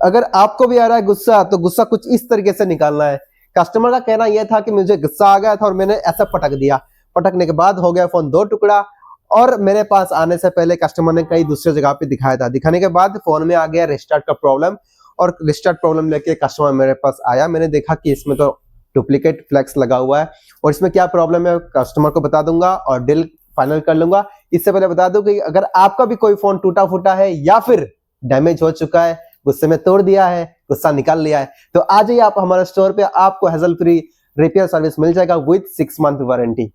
अगर आपको भी आ रहा है गुस्सा, तो गुस्सा कुछ इस तरीके से निकालना है। कस्टमर का कहना यह था कि मुझे गुस्सा आ गया था और मैंने ऐसा पटक दिया। पटकने के बाद हो गया फोन 2 टुकड़ा, और मेरे पास आने से पहले कस्टमर ने कई दूसरे जगह पे दिखाया था। दिखाने के बाद फोन में आ गया रिस्टार्ट का प्रॉब्लम, और रिस्टार्ट प्रॉब्लम लेके कस्टमर मेरे पास आया। मैंने देखा कि इसमें तो डुप्लीकेट फ्लैक्स लगा हुआ है, और इसमें क्या प्रॉब्लम है कस्टमर को बता दूंगा और डील फाइनल कर लूंगा। इससे पहले बता दूं कि अगर आपका भी कोई फोन टूटा फूटा है या फिर डैमेज हो चुका है, गुस्से में तोड़ दिया है, गुस्सा निकाल लिया है, तो आ जाइए आप हमारे स्टोर पे, आपको हैसल फ्री रिपेयर सर्विस मिल जाएगा विद 6 मंथ वारंटी।